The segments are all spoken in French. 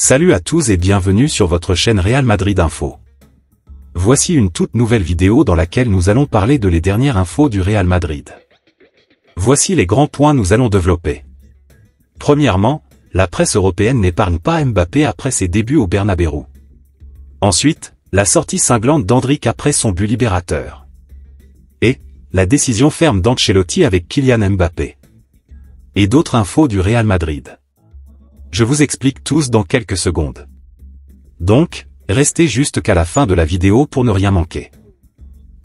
Salut à tous et bienvenue sur votre chaîne Real Madrid Info. Voici une toute nouvelle vidéo dans laquelle nous allons parler de les dernières infos du Real Madrid. Voici les grands points nous allons développer. Premièrement, la presse européenne n'épargne pas Mbappé après ses débuts au Bernabéu. Ensuite, la sortie cinglante d'Endrick après son but libérateur. Et, la décision ferme d'Ancelotti avec Kylian Mbappé. Et d'autres infos du Real Madrid. Je vous explique tous dans quelques secondes. Donc, restez juste qu'à la fin de la vidéo pour ne rien manquer.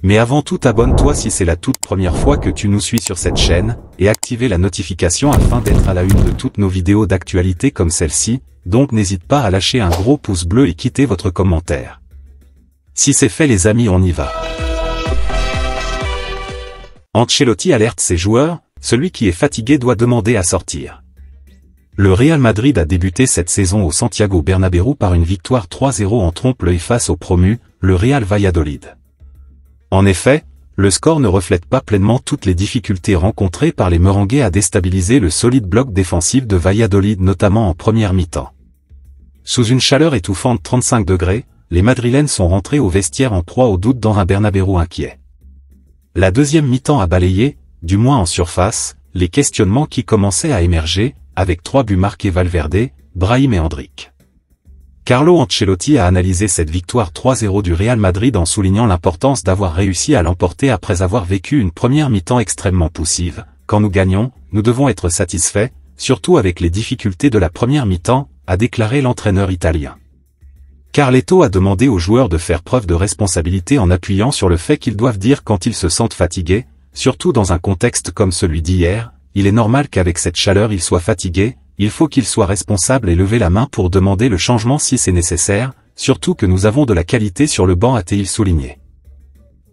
Mais avant tout, abonne-toi si c'est la toute première fois que tu nous suis sur cette chaîne, et activez la notification afin d'être à la une de toutes nos vidéos d'actualité comme celle-ci, donc n'hésite pas à lâcher un gros pouce bleu et quitter votre commentaire. Si c'est fait les amis, on y va. Ancelotti alerte ses joueurs, celui qui est fatigué doit demander à sortir. Le Real Madrid a débuté cette saison au Santiago Bernabéu par une victoire 3-0 en trompe-l'œil face au promu, le Real Valladolid. En effet, le score ne reflète pas pleinement toutes les difficultés rencontrées par les Merengues à déstabiliser le solide bloc défensif de Valladolid notamment en première mi-temps. Sous une chaleur étouffante 35 degrés, les Madrilènes sont rentrés au vestiaire en proie au doute dans un Bernabéu inquiet. La deuxième mi-temps a balayé, du moins en surface, les questionnements qui commençaient à émerger, avec 3 buts marqués Valverde, Brahim et Endrick. Carlo Ancelotti a analysé cette victoire 3-0 du Real Madrid en soulignant l'importance d'avoir réussi à l'emporter après avoir vécu une première mi-temps extrêmement poussive. Quand nous gagnons, nous devons être satisfaits, surtout avec les difficultés de la première mi-temps, a déclaré l'entraîneur italien. Carletto a demandé aux joueurs de faire preuve de responsabilité en appuyant sur le fait qu'ils doivent dire quand ils se sentent fatigués, surtout dans un contexte comme celui d'hier. Il est normal qu'avec cette chaleur ils soient fatigués, il faut qu'ils soient responsables et lever la main pour demander le changement si c'est nécessaire, surtout que nous avons de la qualité sur le banc a-t-il souligné.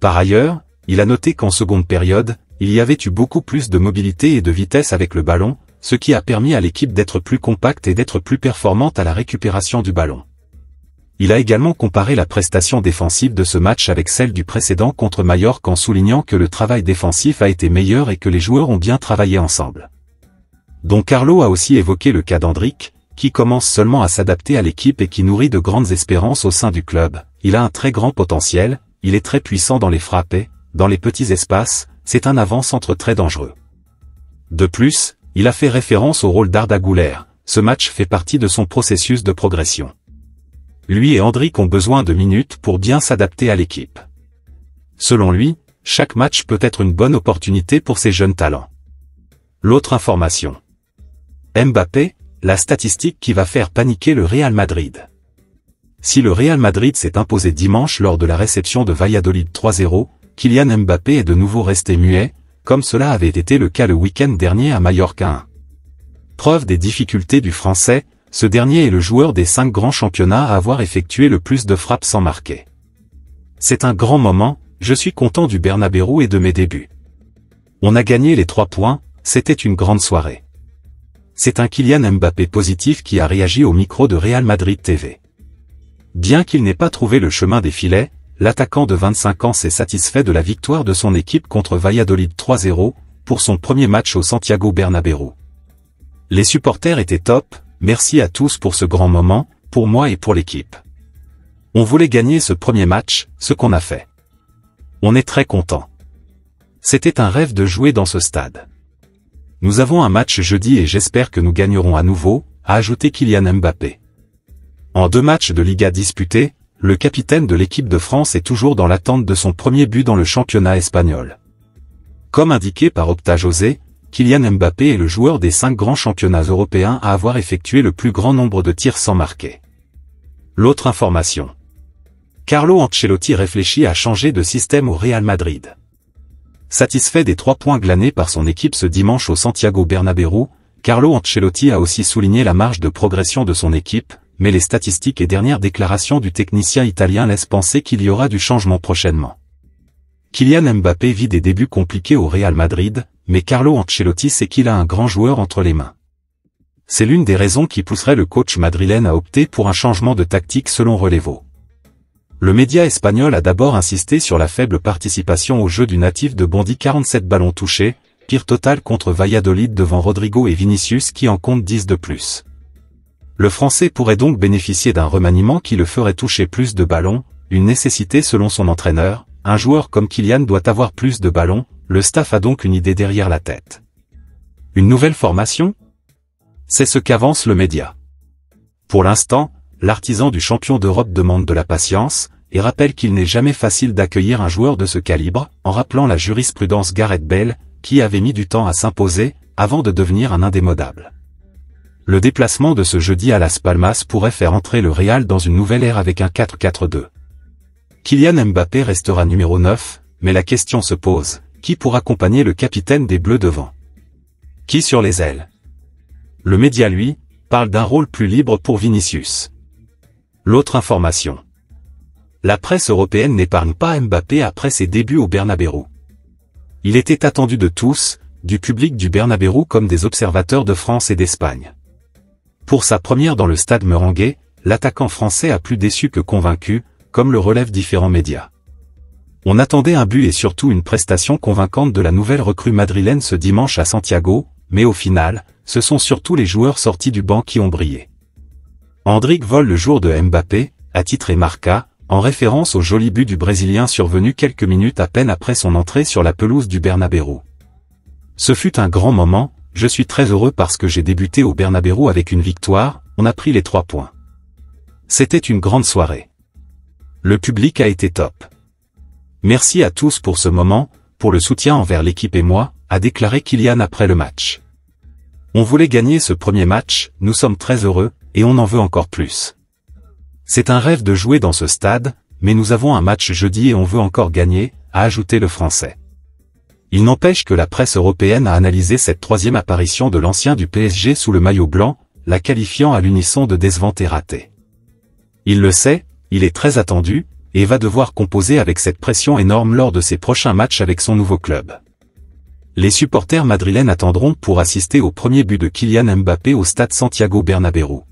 Par ailleurs, il a noté qu'en seconde période, il y avait eu beaucoup plus de mobilité et de vitesse avec le ballon, ce qui a permis à l'équipe d'être plus compacte et d'être plus performante à la récupération du ballon. Il a également comparé la prestation défensive de ce match avec celle du précédent contre Mallorca en soulignant que le travail défensif a été meilleur et que les joueurs ont bien travaillé ensemble. Don Carlo a aussi évoqué le cas d'Endrick, qui commence seulement à s'adapter à l'équipe et qui nourrit de grandes espérances au sein du club. Il a un très grand potentiel, il est très puissant dans les frappes et, dans les petits espaces, c'est un avant-centre très dangereux. De plus, il a fait référence au rôle d'Arda Güler, ce match fait partie de son processus de progression. Lui et Endrick ont besoin de minutes pour bien s'adapter à l'équipe. Selon lui, chaque match peut être une bonne opportunité pour ces jeunes talents. L'autre information. Mbappé, la statistique qui va faire paniquer le Real Madrid. Si le Real Madrid s'est imposé dimanche lors de la réception de Valladolid 3-0, Kylian Mbappé est de nouveau resté muet, comme cela avait été le cas le week-end dernier à Mallorca 1. Preuve des difficultés du Français, ce dernier est le joueur des 5 grands championnats à avoir effectué le plus de frappes sans marquer. C'est un grand moment, je suis content du Bernabéu et de mes débuts. On a gagné les 3 points, c'était une grande soirée. C'est un Kylian Mbappé positif qui a réagi au micro de Real Madrid TV. Bien qu'il n'ait pas trouvé le chemin des filets, l'attaquant de 25 ans s'est satisfait de la victoire de son équipe contre Valladolid 3-0, pour son premier match au Santiago Bernabéu. Les supporters étaient top. Merci à tous pour ce grand moment, pour moi et pour l'équipe. On voulait gagner ce premier match, ce qu'on a fait. On est très content. C'était un rêve de jouer dans ce stade. Nous avons un match jeudi et j'espère que nous gagnerons à nouveau, a ajouté Kylian Mbappé. En 2 matchs de Liga disputés, le capitaine de l'équipe de France est toujours dans l'attente de son premier but dans le championnat espagnol. Comme indiqué par Opta José, Kylian Mbappé est le joueur des 5 grands championnats européens à avoir effectué le plus grand nombre de tirs sans marquer. L'autre information. Carlo Ancelotti réfléchit à changer de système au Real Madrid. Satisfait des 3 points glanés par son équipe ce dimanche au Santiago Bernabéu, Carlo Ancelotti a aussi souligné la marge de progression de son équipe, mais les statistiques et dernières déclarations du technicien italien laissent penser qu'il y aura du changement prochainement. Kylian Mbappé vit des débuts compliqués au Real Madrid, mais Carlo Ancelotti sait qu'il a un grand joueur entre les mains. C'est l'une des raisons qui pousserait le coach madrilène à opter pour un changement de tactique selon Relevo. Le média espagnol a d'abord insisté sur la faible participation au jeu du natif de Bondy, 47 ballons touchés, pire total contre Valladolid devant Rodrigo et Vinicius qui en comptent 10 de plus. Le Français pourrait donc bénéficier d'un remaniement qui le ferait toucher plus de ballons, une nécessité selon son entraîneur. Un joueur comme Kylian doit avoir plus de ballons, le staff a donc une idée derrière la tête. Une nouvelle formation? C'est ce qu'avance le média. Pour l'instant, l'artisan du champion d'Europe demande de la patience, et rappelle qu'il n'est jamais facile d'accueillir un joueur de ce calibre, en rappelant la jurisprudence Gareth Bale, qui avait mis du temps à s'imposer, avant de devenir un indémodable. Le déplacement de ce jeudi à Las Palmas pourrait faire entrer le Real dans une nouvelle ère avec un 4-4-2. Kylian Mbappé restera numéro 9, mais la question se pose, qui pourra accompagner le capitaine des Bleus devant? Qui sur les ailes? Le média lui, parle d'un rôle plus libre pour Vinicius. L'autre information. La presse européenne n'épargne pas Mbappé après ses débuts au Bernabéu. Il était attendu de tous, du public du Bernabéu comme des observateurs de France et d'Espagne. Pour sa première dans le stade merengue, l'attaquant français a plus déçu que convaincu, comme le relèvent différents médias. On attendait un but et surtout une prestation convaincante de la nouvelle recrue madrilène ce dimanche à Santiago, mais au final, ce sont surtout les joueurs sortis du banc qui ont brillé. Endrick vole le jour de Mbappé, a titré Marca, en référence au joli but du Brésilien survenu quelques minutes à peine après son entrée sur la pelouse du Bernabéu. Ce fut un grand moment, je suis très heureux parce que j'ai débuté au Bernabéu avec une victoire, on a pris les 3 points. C'était une grande soirée. Le public a été top. Merci à tous pour ce moment, pour le soutien envers l'équipe et moi, a déclaré Kylian après le match. On voulait gagner ce premier match, nous sommes très heureux, et on en veut encore plus. C'est un rêve de jouer dans ce stade, mais nous avons un match jeudi et on veut encore gagner, a ajouté le Français. Il n'empêche que la presse européenne a analysé cette 3e apparition de l'ancien du PSG sous le maillot blanc, la qualifiant à l'unisson de décevante et ratée. Il le sait, il est très attendu, et va devoir composer avec cette pression énorme lors de ses prochains matchs avec son nouveau club. Les supporters madrilènes attendront pour assister au premier but de Kylian Mbappé au stade Santiago Bernabéu.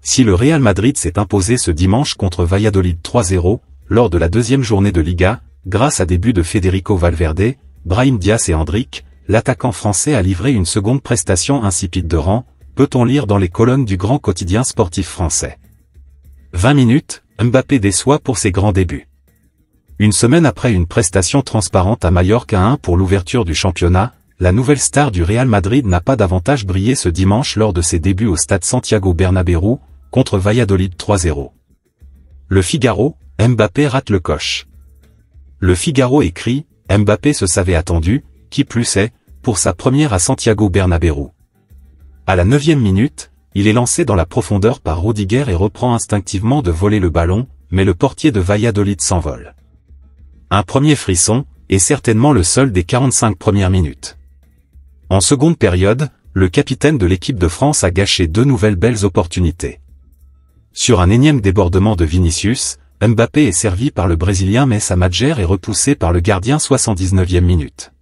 Si le Real Madrid s'est imposé ce dimanche contre Valladolid 3-0, lors de la 2e journée de Liga, grâce à des buts de Federico Valverde, Brahim Diaz et Endrick, l'attaquant français a livré une seconde prestation insipide de rang, peut-on lire dans les colonnes du grand quotidien sportif français. 20 minutes, Mbappé déçoit pour ses grands débuts. Une semaine après une prestation transparente à Mallorca 1 pour l'ouverture du championnat, la nouvelle star du Real Madrid n'a pas davantage brillé ce dimanche lors de ses débuts au stade Santiago Bernabéu, contre Valladolid 3-0. Le Figaro, Mbappé rate le coche. Le Figaro écrit, Mbappé se savait attendu, qui plus est, pour sa première à Santiago Bernabéu. À la 9e minute, il est lancé dans la profondeur par Rudiger et reprend instinctivement de voler le ballon, mais le portier de Valladolid s'envole. Un premier frisson, et certainement le seul des 45 premières minutes. En seconde période, le capitaine de l'équipe de France a gâché 2 nouvelles belles opportunités. Sur un énième débordement de Vinicius, Mbappé est servi par le Brésilien mais sa Madjer est repoussé par le gardien 79e minute.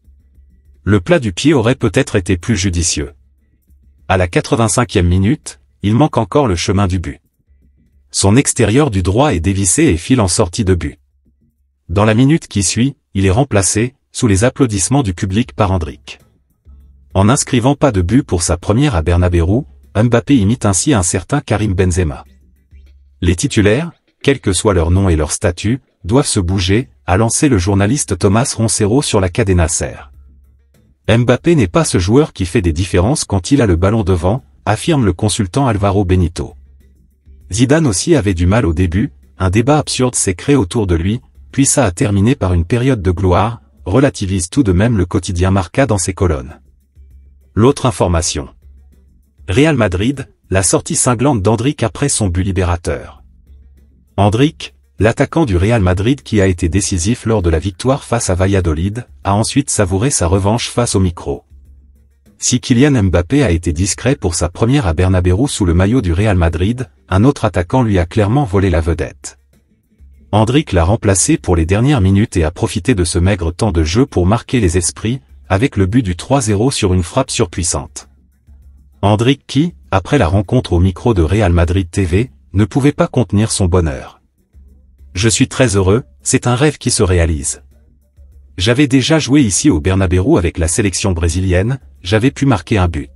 Le plat du pied aurait peut-être été plus judicieux. À la 85e minute, il manque encore le chemin du but. Son extérieur du droit est dévissé et file en sortie de but. Dans la minute qui suit, il est remplacé, sous les applaudissements du public par Endrick. En n'inscrivant pas de but pour sa première à Bernabéu, Mbappé imite ainsi un certain Karim Benzema. Les titulaires, quel que soit leur nom et leur statut, doivent se bouger, a lancé le journaliste Thomas Roncero sur la Cadena Ser. Mbappé n'est pas ce joueur qui fait des différences quand il a le ballon devant, affirme le consultant Alvaro Benito. Zidane aussi avait du mal au début, un débat absurde s'est créé autour de lui, puis ça a terminé par une période de gloire, relativise tout de même le quotidien Marca dans ses colonnes. L'autre information. Real Madrid, la sortie cinglante d'Endrick après son but libérateur. Endrick, l'attaquant du Real Madrid qui a été décisif lors de la victoire face à Valladolid, a ensuite savouré sa revanche face au micro. Si Kylian Mbappé a été discret pour sa première à Bernabéu sous le maillot du Real Madrid, un autre attaquant lui a clairement volé la vedette. Endrick l'a remplacé pour les dernières minutes et a profité de ce maigre temps de jeu pour marquer les esprits, avec le but du 3-0 sur une frappe surpuissante. Endrick qui, après la rencontre au micro de Real Madrid TV, ne pouvait pas contenir son bonheur. Je suis très heureux, c'est un rêve qui se réalise. J'avais déjà joué ici au Bernabéu avec la sélection brésilienne, j'avais pu marquer un but.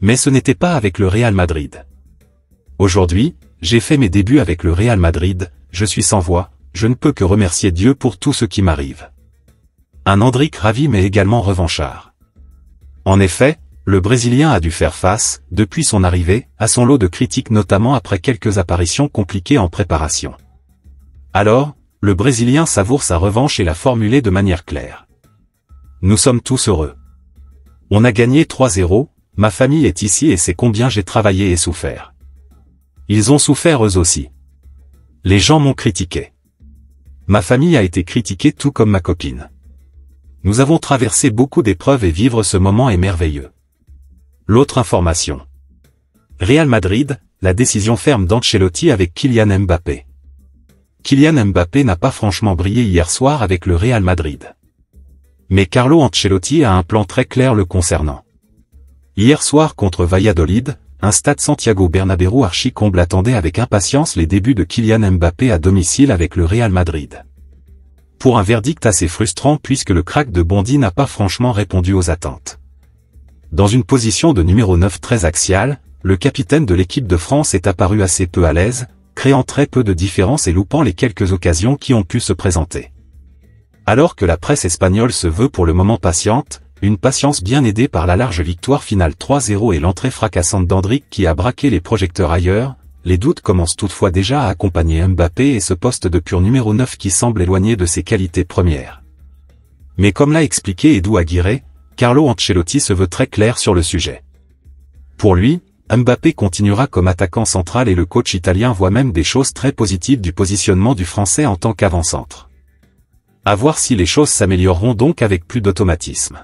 Mais ce n'était pas avec le Real Madrid. Aujourd'hui, j'ai fait mes débuts avec le Real Madrid, je suis sans voix, je ne peux que remercier Dieu pour tout ce qui m'arrive. Un Endrick ravi mais également revanchard. En effet, le Brésilien a dû faire face, depuis son arrivée, à son lot de critiques notamment après quelques apparitions compliquées en préparation. Alors, le Brésilien savoure sa revanche et l'a formulée de manière claire. Nous sommes tous heureux. On a gagné 3-0, ma famille est ici et c'est combien j'ai travaillé et souffert. Ils ont souffert eux aussi. Les gens m'ont critiqué. Ma famille a été critiquée tout comme ma copine. Nous avons traversé beaucoup d'épreuves et vivre ce moment est merveilleux. L'autre information. Real Madrid, la décision ferme d'Ancelotti avec Kylian Mbappé. Kylian Mbappé n'a pas franchement brillé hier soir avec le Real Madrid. Mais Carlo Ancelotti a un plan très clair le concernant. Hier soir contre Valladolid, un stade Santiago Bernabéu archi-comble attendait avec impatience les débuts de Kylian Mbappé à domicile avec le Real Madrid. Pour un verdict assez frustrant puisque le crack de Bondy n'a pas franchement répondu aux attentes. Dans une position de numéro 9 très axiale, le capitaine de l'équipe de France est apparu assez peu à l'aise, créant très peu de différence et loupant les quelques occasions qui ont pu se présenter. Alors que la presse espagnole se veut pour le moment patiente, une patience bien aidée par la large victoire finale 3-0 et l'entrée fracassante d'Endrick qui a braqué les projecteurs ailleurs, les doutes commencent toutefois déjà à accompagner Mbappé et ce poste de pur numéro 9 qui semble éloigné de ses qualités premières. Mais comme l'a expliqué Edu Aguirre, Carlo Ancelotti se veut très clair sur le sujet. Pour lui, Mbappé continuera comme attaquant central et le coach italien voit même des choses très positives du positionnement du Français en tant qu'avant-centre. À voir si les choses s'amélioreront donc avec plus d'automatisme.